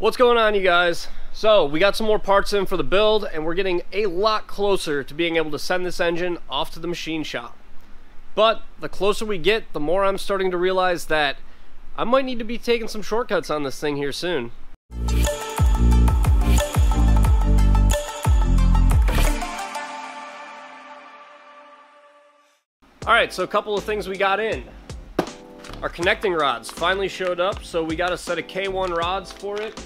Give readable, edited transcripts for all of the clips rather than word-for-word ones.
What's going on, you guys? So we got some more parts in for the build, and we're getting a lot closer to being able to send this engine off to the machine shop. But the closer we get, the more I'm starting to realize that I might need to be taking some shortcuts on this thing here soon. Alright, so a couple of things we got in. Our connecting rods finally showed up, so we got a set of K1 rods for it.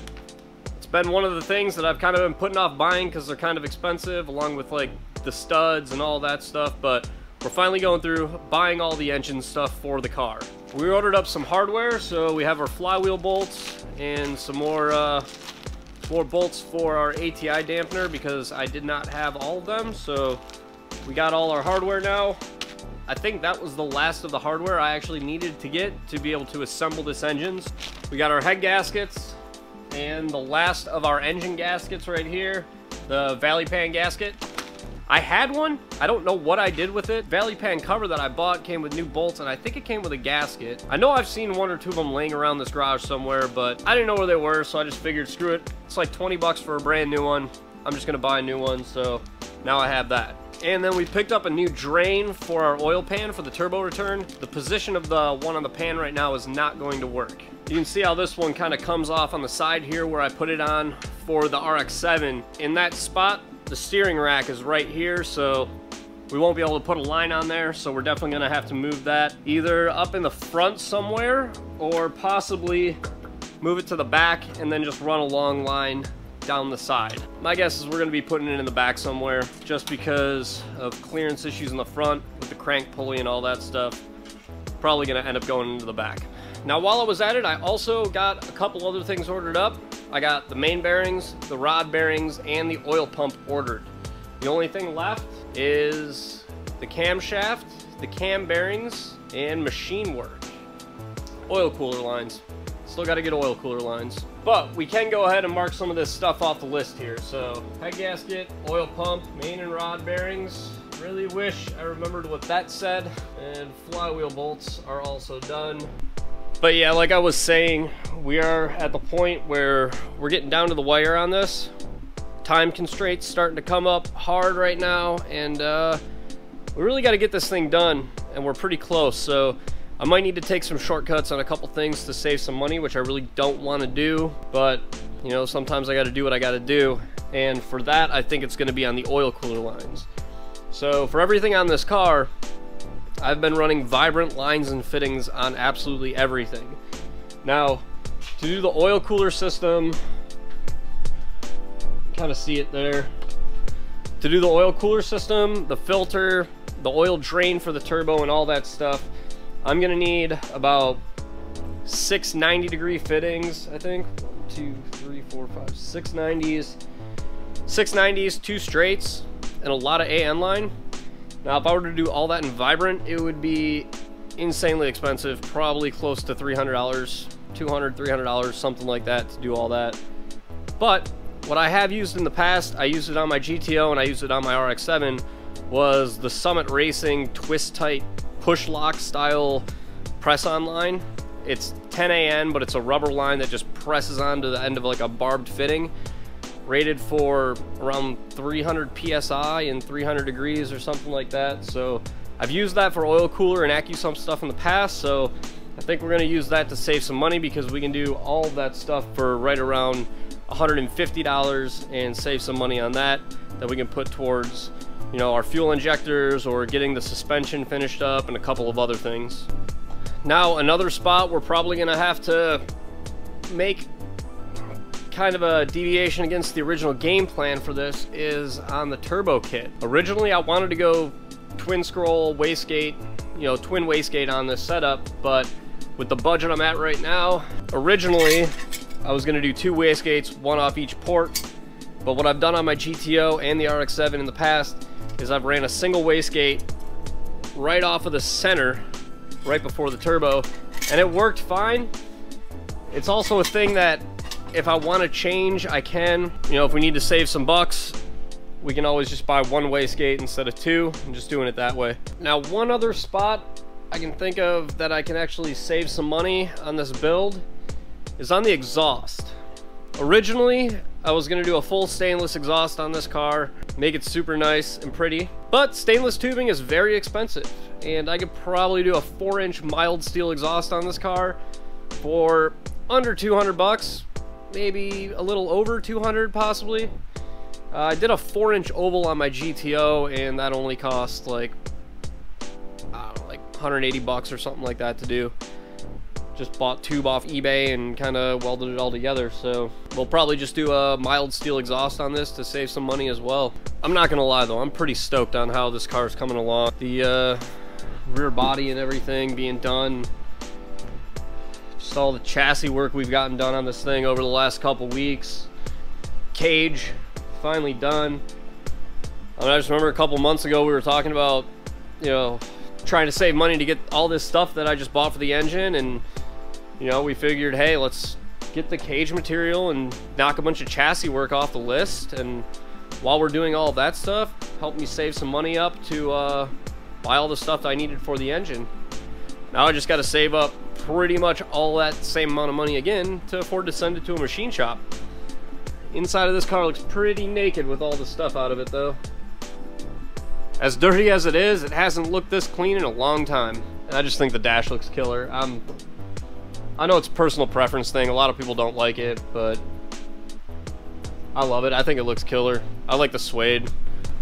It's been one of the things that I've kind of been putting off buying because they're kind of expensive, along with like the studs and all that stuff, but we're finally going through buying all the engine stuff for the car. We ordered up some hardware, so we have our flywheel bolts and some more bolts for our ATI dampener because I did not have all of them, so we got all our hardware now. I think that was the last of the hardware I actually needed to get to be able to assemble this engine. We got our head gaskets and the last of our engine gaskets right here, the Whalley pan gasket. I had one. I don't know what I did with it. Whalley pan cover that I bought came with new bolts, and I think it came with a gasket. I know I've seen one or two of them laying around this garage somewhere, but I didn't know where they were, so I just figured, screw it. It's like 20 bucks for a brand new one. I'm just gonna buy a new one, so now I have that. And then we picked up a new drain for our oil pan for the turbo return. The position of the one on the pan right now is not going to work. You can see how this one kind of comes off on the side here where I put it on for the RX-7. In that spot, the steering rack is right here, so we won't be able to put a line on there, so we're definitely gonna have to move that either up in the front somewhere or possibly move it to the back and then just run a long line down the side. My guess is we're going to be putting it in the back somewhere just because of clearance issues in the front with the crank pulley and all that stuff. Probably going to end up going into the back. Now while I was at it, I also got a couple other things ordered up. I got the main bearings, the rod bearings, and the oil pump ordered. The only thing left is the camshaft, the cam bearings, and machine work. Oil cooler lines. Still got to get oil cooler lines. But we can go ahead and mark some of this stuff off the list here. So, head gasket, oil pump, main and rod bearings. Really wish I remembered what that said. And flywheel bolts are also done. But yeah, like I was saying, we are at the point where we're getting down to the wire on this. Time constraints starting to come up hard right now. And we really got to get this thing done. And we're pretty close. So I might need to take some shortcuts on a couple things to save some money, which I really don't want to do, but you know, sometimes I got to do what I got to do, and for that I think it's going to be on the oil cooler lines. So for everything on this car, I've been running Vibrant lines and fittings on absolutely everything. Now, to do the oil cooler system, kind of see it there. To do the oil cooler system, the filter, the oil drain for the turbo and all that stuff, I'm gonna need about 6 90-degree fittings, I think. 1, 2, 3, 4, 5, 6 90s. 6 90s, 2 straights, and a lot of AN line. Now, if I were to do all that in Vibrant, it would be insanely expensive, probably close to $300, $200, $300, something like that to do all that. But what I have used in the past, I used it on my GTO and I used it on my RX-7, was the Summit Racing Twist Tight push lock style press-on line. It's 10 AN, but it's a rubber line that just presses onto the end of like a barbed fitting, rated for around 300 PSI and 300 degrees or something like that. So I've used that for oil cooler and AccuSump stuff in the past, so I think we're going to use that to save some money because we can do all of that stuff for right around $150 and save some money on that we can put towards, you know, our fuel injectors or getting the suspension finished up and a couple of other things. Now, another spot we're probably gonna have to make kind of a deviation against the original game plan for this is on the turbo kit. Originally, I wanted to go twin scroll wastegate, you know, twin wastegate on this setup, but with the budget I'm at right now, originally I was gonna do 2 wastegates, 1 off each port, but what I've done on my GTO and the RX-7 in the past is I've ran a single wastegate right off of the center, right before the turbo, and it worked fine. It's also a thing that if I want to change, I can. You know, if we need to save some bucks, we can always just buy 1 wastegate instead of 2, and just doing it that way. Now, one other spot I can think of that I can actually save some money on this build is on the exhaust. Originally, I was gonna do a full stainless exhaust on this car, make it super nice and pretty, but stainless tubing is very expensive, and I could probably do a 4-inch mild steel exhaust on this car for under 200 bucks, maybe a little over 200 possibly. I did a 4-inch oval on my GTO, and that only cost like, I don't know, like 180 bucks or something like that to do. Just bought tube off eBay and kind of welded it all together. So we'll probably just do a mild steel exhaust on this to save some money as well. I'm not gonna lie though, I'm pretty stoked on how this car is coming along. The rear body and everything being done, just all the chassis work we've gotten done on this thing over the last couple weeks. Cage finally done. I just remember a couple months ago we were talking about, you know, trying to save money to get all this stuff that I just bought for the engine, and you know, we figured, hey, let's get the cage material and knock a bunch of chassis work off the list, and while we're doing all of that stuff, help me save some money up to buy all the stuff that I needed for the engine. Now I just got to save up pretty much all that same amount of money again to afford to send it to a machine shop. Inside of this car looks pretty naked with all the stuff out of it though. As dirty as it is, it hasn't looked this clean in a long time. And I just think the dash looks killer. I know it's a personal preference thing. A lot of people don't like it, but I love it. I think it looks killer. I like the suede.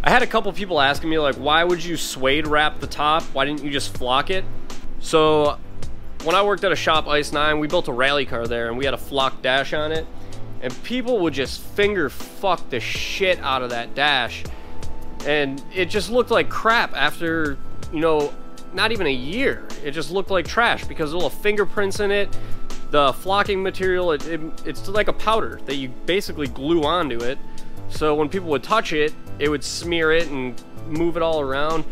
I had a couple people asking me, like, why would you suede wrap the top? Why didn't you just flock it? So when I worked at a shop, Ice 9, we built a rally car there, and we had a flock dash on it. And people would just finger fuck the shit out of that dash. And it just looked like crap after, you know, not even a year. It just looked like trash because there were fingerprints in it. The flocking material, it's like a powder that you basically glue onto it. So when people would touch it, it would smear it and move it all around.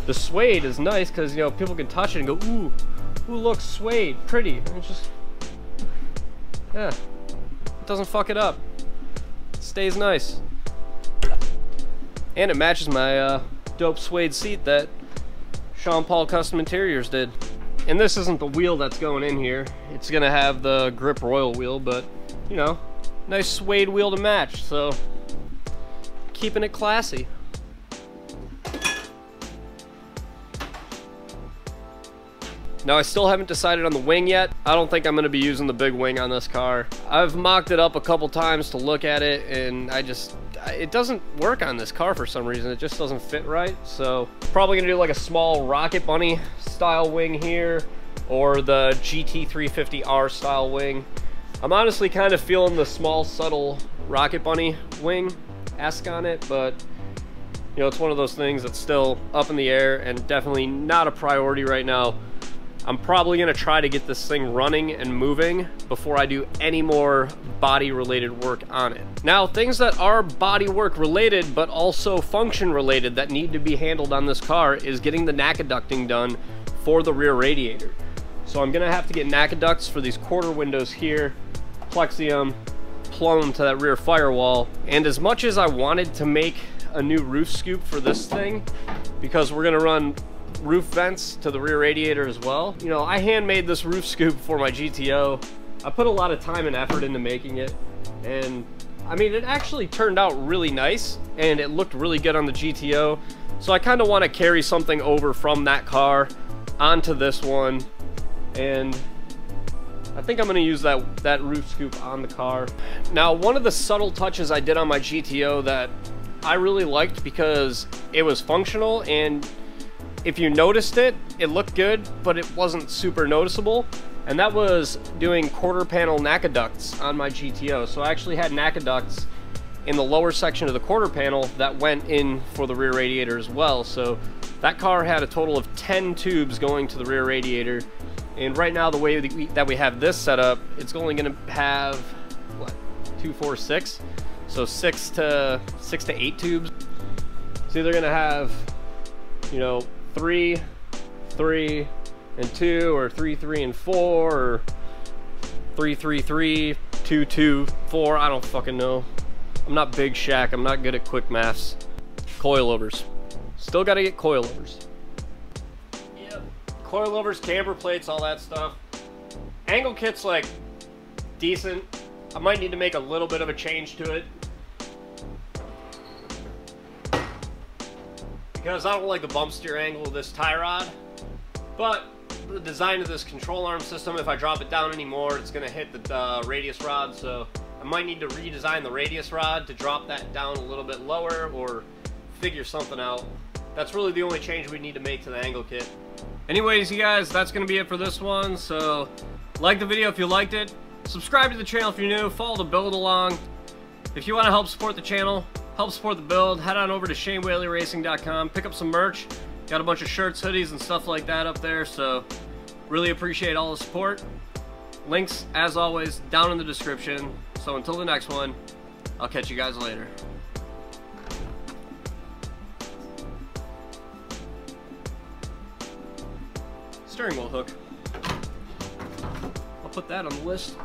The suede is nice because, you know, people can touch it and go, ooh, look, suede, pretty. And it's just, yeah, it doesn't fuck it up. It stays nice. And it matches my dope suede seat that Sean Paul Custom Interiors did. And this isn't the wheel that's going in here. It's gonna have the Grip Royal wheel, but you know, nice suede wheel to match, so keeping it classy. Now I still haven't decided on the wing yet. I don't think I'm gonna be using the big wing on this car. I've mocked it up a couple times to look at it, and it doesn't work on this car for some reason. It just doesn't fit right. So probably gonna do like a small Rocket Bunny style wing here, or the GT350R style wing. I'm honestly kind of feeling the small subtle Rocket Bunny wing-esque on it, but you know, it's one of those things that's still up in the air and definitely not a priority right now. I'm probably gonna try to get this thing running and moving before I do any more body related work on it. Now, things that are body work related but also function related that need to be handled on this car is getting the NACA ducting done for the rear radiator. So I'm gonna have to get NACA ducts for these quarter windows here, plexium, plumb to that rear firewall. And as much as I wanted to make a new roof scoop for this thing, because we're gonna run roof vents to the rear radiator as well. You know, I handmade this roof scoop for my GTO. I put a lot of time and effort into making it, and I mean, it actually turned out really nice and it looked really good on the GTO. So I kind of want to carry something over from that car onto this one, and I think I'm going to use that roof scoop on the car. Now, one of the subtle touches I did on my GTO that I really liked because it was functional, and if you noticed it, it looked good, but it wasn't super noticeable. And that was doing quarter panel NACA ducts on my GTO. So I actually had NACA ducts in the lower section of the quarter panel that went in for the rear radiator as well. So that car had a total of 10 tubes going to the rear radiator. And right now, the way that we have this set up, it's only gonna have, what, 2, 4, 6? So 6 to 8 tubes. So they're gonna have, you know, 3, 3, and 2, or 3, 3, and 4, or 3, 3, 3, 2, 2, 4. I don't fucking know. I'm not Big Shaq. I'm not good at quick maths. Coilovers. Still got to get coilovers. Yep. Coilovers, camber plates, all that stuff. Angle kit's like decent. I might need to make a little bit of a change to it, because I don't like the bump steer angle of this tie rod, but the design of this control arm system, if I drop it down anymore, it's going to hit the radius rod, so I might need to redesign the radius rod to drop that down a little bit lower, or figure something out. That's really the only change we need to make to the angle kit. Anyways, you guys, that's going to be it for this one, so like the video if you liked it, subscribe to the channel if you're new, follow the build along. If you want to help support the channel, help support the build, head on over to ShaneWhaleyRacing.com, pick up some merch. Got a bunch of shirts, hoodies, and stuff like that up there, so really appreciate all the support. Links, as always, down in the description. So until the next one, I'll catch you guys later. Steering wheel hook. I'll put that on the list.